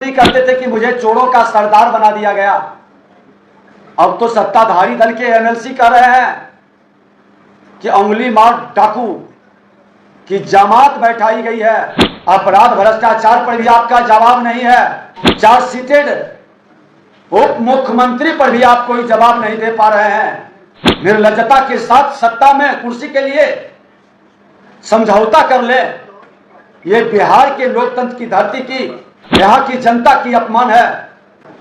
करते थे कि मुझे चोरों का सरदार बना दिया गया। अब तो सत्ताधारी दल के एमएलसी कह रहे हैं कि उंगली मार डाकू की जमात बैठाई गई है। अपराध भ्रष्टाचार पर भी आपका जवाब नहीं है। चार्जशीटेड उप मुख्यमंत्री पर भी आप कोई जवाब नहीं दे पा रहे हैं। निर्लज्जता के साथ सत्ता में कुर्सी के लिए समझौता कर ले, ये बिहार के लोकतंत्र की धरती की, यहाँ की जनता की अपमान है।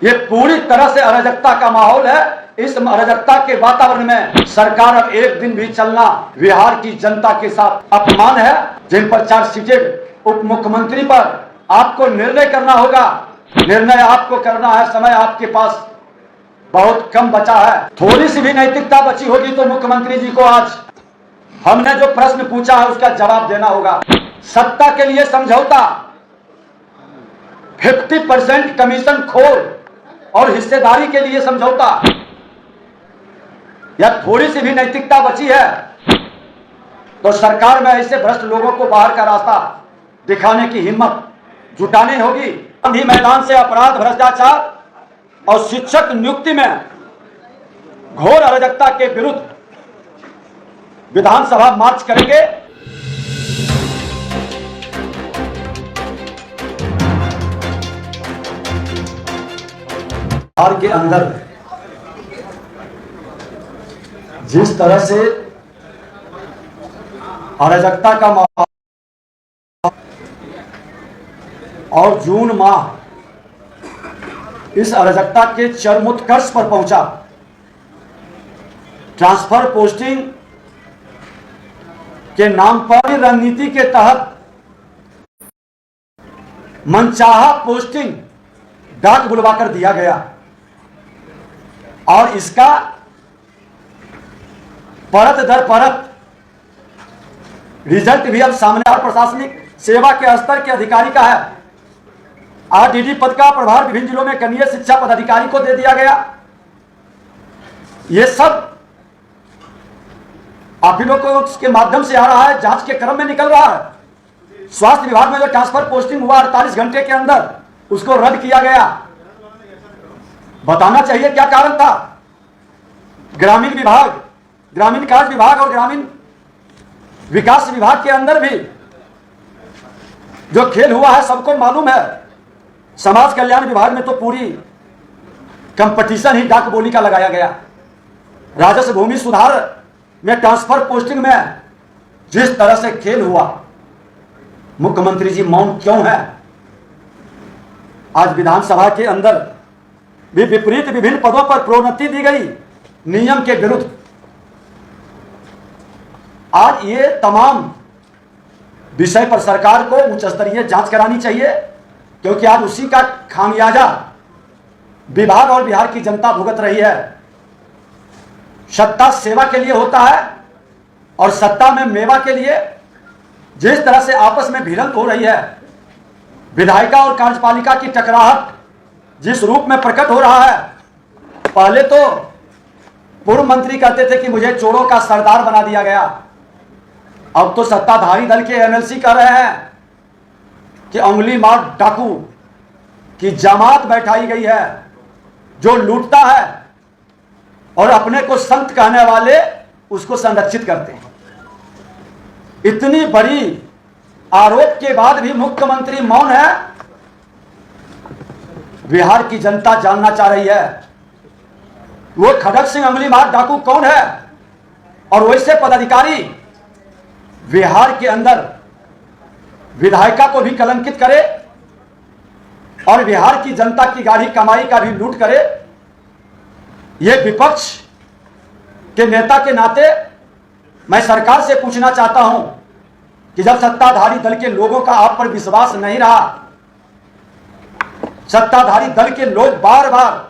ये पूरी तरह से अराजकता का माहौल है। इस अराजकता के वातावरण में सरकार अब एक दिन भी चलना बिहार की जनता के साथ अपमान है। जिन पर चार्जशीटेड उप मुख्यमंत्री पर आपको निर्णय करना होगा, निर्णय आपको करना है। समय आपके पास बहुत कम बचा है। थोड़ी सी भी नैतिकता बची होगी तो मुख्यमंत्री जी को आज हमने जो प्रश्न पूछा है उसका जवाब देना होगा। सत्ता के लिए समझौता, 50% कमीशन खोर और हिस्सेदारी के लिए समझौता, या थोड़ी सी भी नैतिकता बची है तो सरकार में ऐसे भ्रष्ट लोगों को बाहर का रास्ता दिखाने की हिम्मत जुटानी होगी। गांधी मैदान से अपराध भ्रष्टाचार और शिक्षक नियुक्ति में घोर अराजकता के विरुद्ध विधानसभा मार्च करेंगे। बिहार के अंदर जिस तरह से अराजकता का माहौल और जून माह इस अराजकता के चरमोत्कर्ष पर पहुंचा, ट्रांसफर पोस्टिंग के नाम पर रणनीति के तहत मनचाहा पोस्टिंग डाक बुलवाकर दिया गया और इसका परत दर परत रिजल्ट भी अब सामने। और प्रशासनिक सेवा के स्तर के अधिकारी का है। आरडीडी पद का प्रभार विभिन्न जिलों में कनीय शिक्षा पदाधिकारी को दे दिया गया। यह सब आप ही लोगों के माध्यम से आ रहा है, जांच के क्रम में निकल रहा है। स्वास्थ्य विभाग में जो ट्रांसफर पोस्टिंग हुआ 48 घंटे के अंदर, उसको रद्द किया गया। बताना चाहिए क्या कारण था। ग्रामीण विभाग, ग्रामीण कार्य विभाग और ग्रामीण विकास विभाग के अंदर भी जो खेल हुआ है सबको मालूम है। समाज कल्याण विभाग में तो पूरी कंपटीशन ही डाक बोली का लगाया गया। राजस्व भूमि सुधार में ट्रांसफर पोस्टिंग में जिस तरह से खेल हुआ, मुख्यमंत्री जी मौन क्यों है। आज विधानसभा के अंदर भी विपरीत विभिन्न पदों पर प्रोन्नति दी गई नियम के विरुद्ध। आज ये तमाम विषय पर सरकार को उच्च स्तरीय जांच करानी चाहिए, क्योंकि आज उसी का खामियाजा विभाग और बिहार की जनता भुगत रही है। सत्ता सेवा के लिए होता है और सत्ता में मेवा के लिए जिस तरह से आपस में भिड़ंत हो रही है, विधायिका और कार्यपालिका की टकराहट जिस रूप में प्रकट हो रहा है। पहले तो पूर्व मंत्री कहते थे कि मुझे चोरों का सरदार बना दिया गया। अब तो सत्ताधारी दल के एमएलसी कह रहे हैं कि उंगली मार डाकू की जमात बैठाई गई है, जो लूटता है और अपने को संत कहने वाले उसको संरक्षित करते हैं। इतनी बड़ी आरोप के बाद भी मुख्यमंत्री मौन है। बिहार की जनता जानना चाह रही है वो खड़ग सिंह उंगली मार डाकू कौन है, और वैसे पदाधिकारी बिहार के अंदर विधायिका को भी कलंकित करे और बिहार की जनता की गाढ़ी कमाई का भी लूट करे। यह विपक्ष के नेता के नाते मैं सरकार से पूछना चाहता हूं कि जब सत्ताधारी दल के लोगों का आप पर विश्वास नहीं रहा, सत्ताधारी दल के लोग बार बार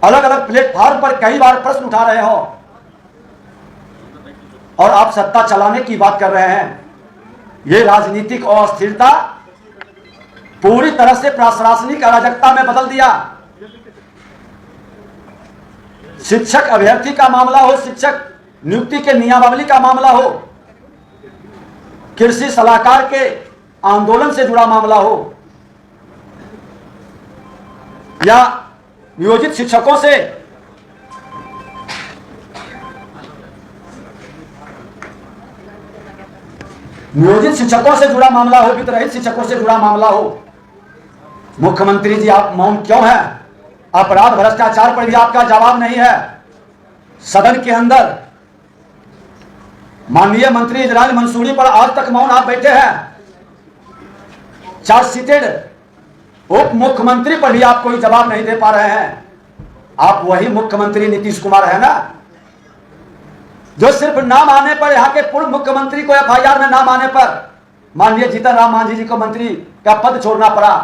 अलग अलग प्लेटफॉर्म पर कई बार प्रश्न उठा रहे हो और आप सत्ता चलाने की बात कर रहे हैं, यह राजनीतिक अस्थिरता पूरी तरह से प्रशासनिक अराजकता में बदल दिया। शिक्षक अभ्यर्थी का मामला हो, शिक्षक नियुक्ति के नियमावली का मामला हो, कृषि सलाहकार के आंदोलन से जुड़ा मामला हो, या नियोजित शिक्षकों से जुड़ा मामला हो, वित्तरहित शिक्षकों से जुड़ा मामला हो, मुख्यमंत्री जी आप मौन क्यों हैं? अपराध भ्रष्टाचार पर भी आपका जवाब नहीं है। सदन के अंदर माननीय मंत्री इजराइल मंसूरी पर आज तक मौन आप बैठे हैं। चार्जशीटेड उप मुख्यमंत्री पर भी आप कोई जवाब नहीं दे पा रहे हैं। आप वही मुख्यमंत्री नीतीश कुमार है ना, जो सिर्फ नाम आने पर, यहां के पूर्व मुख्यमंत्री को एफआईआर में नाम आने पर माननीय जीतन राम मांझी जी को मंत्री का पद छोड़ना पड़ा,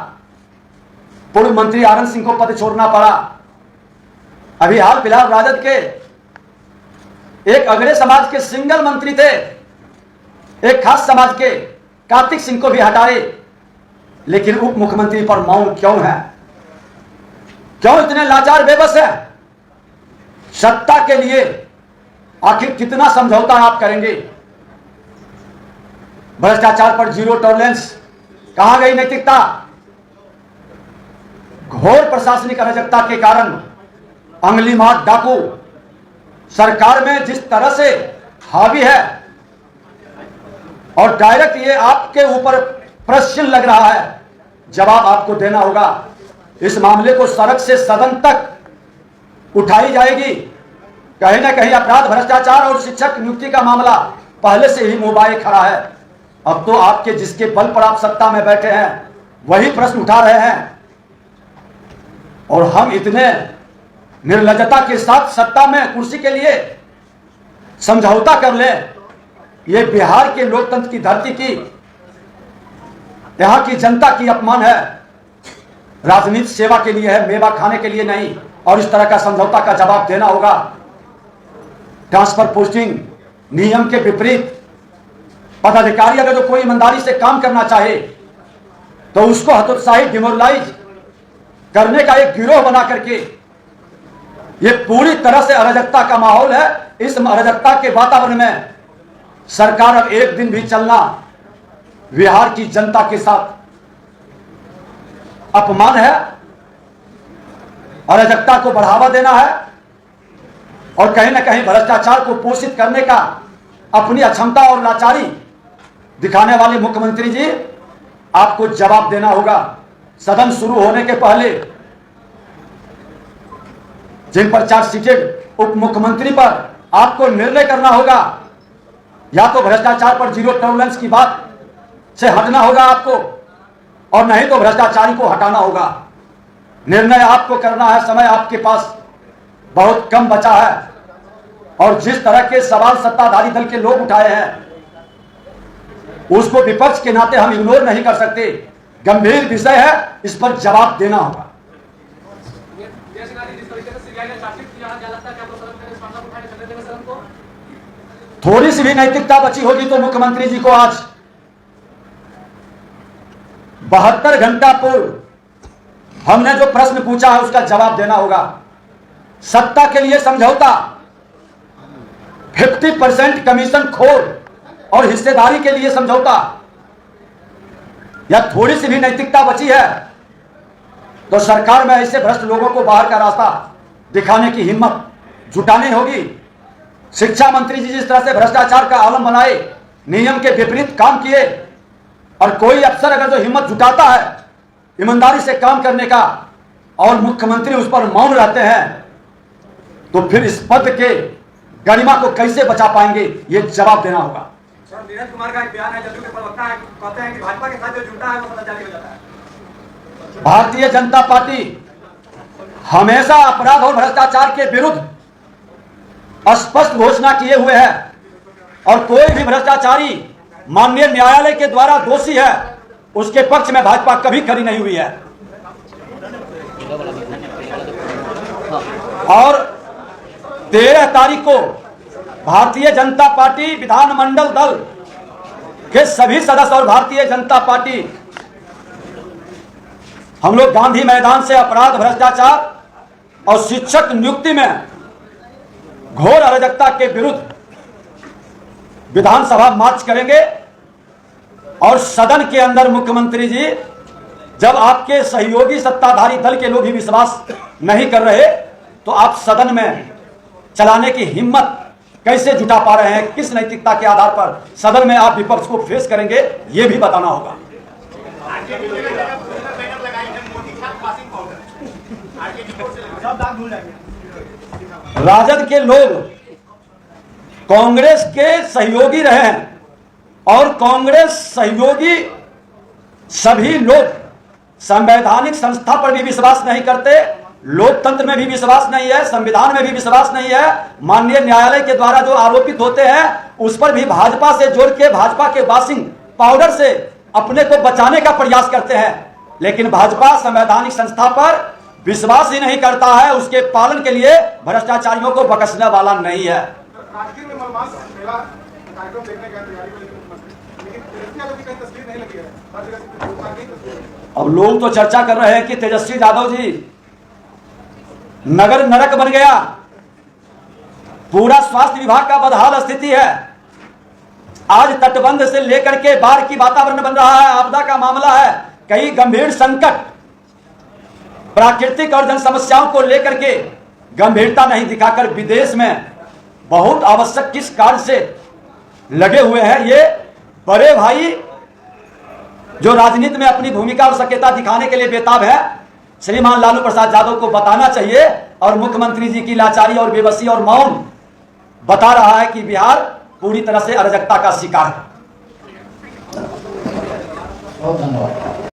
पूर्व मंत्री आनंद सिंह को पद छोड़ना पड़ा। अभी हाल फिलहाल राजद के एक अगड़े समाज के सिंगल मंत्री थे, एक खास समाज के कार्तिक सिंह को भी हटाए, लेकिन उप मुख्यमंत्री पर मौन क्यों है? क्यों इतने लाचार बेबस है? सत्ता के लिए आखिर कितना समझौता आप करेंगे? भ्रष्टाचार पर जीरो टॉलरेंस, कहां गई नैतिकता? घोर प्रशासनिक अराजकता के कारण अंगुली मार डाकू सरकार में जिस तरह से हावी है और डायरेक्ट ये आपके ऊपर प्रश्न लग रहा है, जवाब आपको देना होगा। इस मामले को सड़क से सदन तक उठाई जाएगी। कहीं ना कहीं अपराध भ्रष्टाचार और शिक्षक नियुक्ति का मामला पहले से ही मुबाए खड़ा है। अब तो आपके जिसके बल पर आप सत्ता में बैठे हैं वही प्रश्न उठा रहे हैं, और हम इतने निर्लज्जता के साथ सत्ता में कुर्सी के लिए समझौता कर ले। ये बिहार के लोकतंत्र की धरती की, यहां की जनता की अपमान है। राजनीति सेवा के लिए है, मेवा खाने के लिए नहीं। और इस तरह का समझौता का जवाब देना होगा। ट्रांसफर पोस्टिंग नियम के विपरीत पदाधिकारी अगर जो कोई ईमानदारी से काम करना चाहे तो उसको हतोत्साहित, डिमोरलाइज करने का एक गिरोह बना करके, ये पूरी तरह से अराजकता का माहौल है। इस अराजकता के वातावरण में सरकार अब एक दिन भी चलना बिहार की जनता के साथ अपमान है, अराजकता को बढ़ावा देना है, और कहीं ना कहीं भ्रष्टाचार को पोषित करने का अपनी अक्षमता और लाचारी दिखाने वाले मुख्यमंत्री जी, आपको जवाब देना होगा। सदन शुरू होने के पहले जिन पर चार्जशीटेड उप मुख्यमंत्री पर आपको निर्णय करना होगा, या तो भ्रष्टाचार पर जीरो टॉलरेंस की बात से हटना होगा आपको, और नहीं तो भ्रष्टाचारी को हटाना होगा। निर्णय आपको करना है। समय आपके पास बहुत कम बचा है, और जिस तरह के सवाल सत्ताधारी दल के लोग उठाए हैं उसको विपक्ष के नाते हम इग्नोर नहीं कर सकते। गंभीर विषय है, इस पर जवाब देना होगा। थोड़ी सी भी नैतिकता बची होगी तो मुख्यमंत्री जी को आज 72 घंटा पूर्व हमने जो प्रश्न पूछा है उसका जवाब देना होगा। सत्ता के लिए समझौता, 50% कमीशन खोर और हिस्सेदारी के लिए समझौता, या थोड़ी सी भी नैतिकता बची है तो सरकार में ऐसे भ्रष्ट लोगों को बाहर का रास्ता दिखाने की हिम्मत जुटानी होगी। शिक्षा मंत्री जी जिस तरह से भ्रष्टाचार का आलम बनाए, नियम के विपरीत काम किए, और कोई अफसर अगर जो हिम्मत जुटाता है ईमानदारी से काम करने का और मुख्यमंत्री उस पर मौन रहते हैं, तो फिर इस पद के गरिमा को कैसे बचा पाएंगे, ये जवाब देना होगा। नीरज कुमार का एक बयान है, जदयू के प्रवक्ता है, कहते हैं कि भाजपा के साथ जो जुटा है वो सदा जारी हो जाता है। भारतीय जनता पार्टी हमेशा अपराध और भ्रष्टाचार के विरुद्ध स्पष्ट घोषणा किए हुए है, और कोई भी भ्रष्टाचारी माननीय न्यायालय के द्वारा दोषी है उसके पक्ष में भाजपा कभी खड़ी नहीं हुई है। और 13 तारीख को भारतीय जनता पार्टी विधानमंडल दल के सभी सदस्य और भारतीय जनता पार्टी हम लोग गांधी मैदान से अपराध भ्रष्टाचार और शिक्षक नियुक्ति में घोर अराजकता के विरुद्ध विधानसभा मार्च करेंगे, और सदन के अंदर मुख्यमंत्री जी जब आपके सहयोगी सत्ताधारी दल के लोग ही विश्वास नहीं कर रहे तो आप सदन में चलाने की हिम्मत कैसे जुटा पा रहे हैं? किस नैतिकता के आधार पर सदन में आप विपक्ष को फेस करेंगे, यह भी बताना होगा। राजद के लोग कांग्रेस के सहयोगी रहे हैं और कांग्रेस सहयोगी सभी लोग संवैधानिक संस्था पर भी विश्वास नहीं करते, लोकतंत्र में भी विश्वास नहीं है, संविधान में भी विश्वास नहीं है। माननीय न्यायालय के द्वारा जो आरोपित होते हैं उस पर भी भाजपा से जोड़ के भाजपा के वाशिंग पाउडर से अपने को बचाने का प्रयास करते हैं। लेकिन भाजपा संवैधानिक संस्था पर विश्वास ही नहीं करता है, उसके पालन के लिए भ्रष्टाचारियों को बख्शने वाला नहीं है। अब लोग तो चर्चा कर रहे हैं कि तेजस्वी यादव जी नगर नरक बन गया, पूरा स्वास्थ्य विभाग का बदहाल स्थिति है। आज तटबंध से लेकर के बाढ़ की वातावरण बन रहा है, आपदा का मामला है, कई गंभीर संकट, प्राकृतिक और जन समस्याओं को लेकर के गंभीरता नहीं दिखाकर विदेश में बहुत आवश्यक किस कार्य से लगे हुए हैं। ये बड़े भाई जो राजनीति में अपनी भूमिका और सक्रियता दिखाने के लिए बेताब है, श्रीमान लालू प्रसाद यादव को बताना चाहिए। और मुख्यमंत्री जी की लाचारी और बेबसी और मौन बता रहा है कि बिहार पूरी तरह से अराजकता का शिकार है। बहुत धन्यवाद।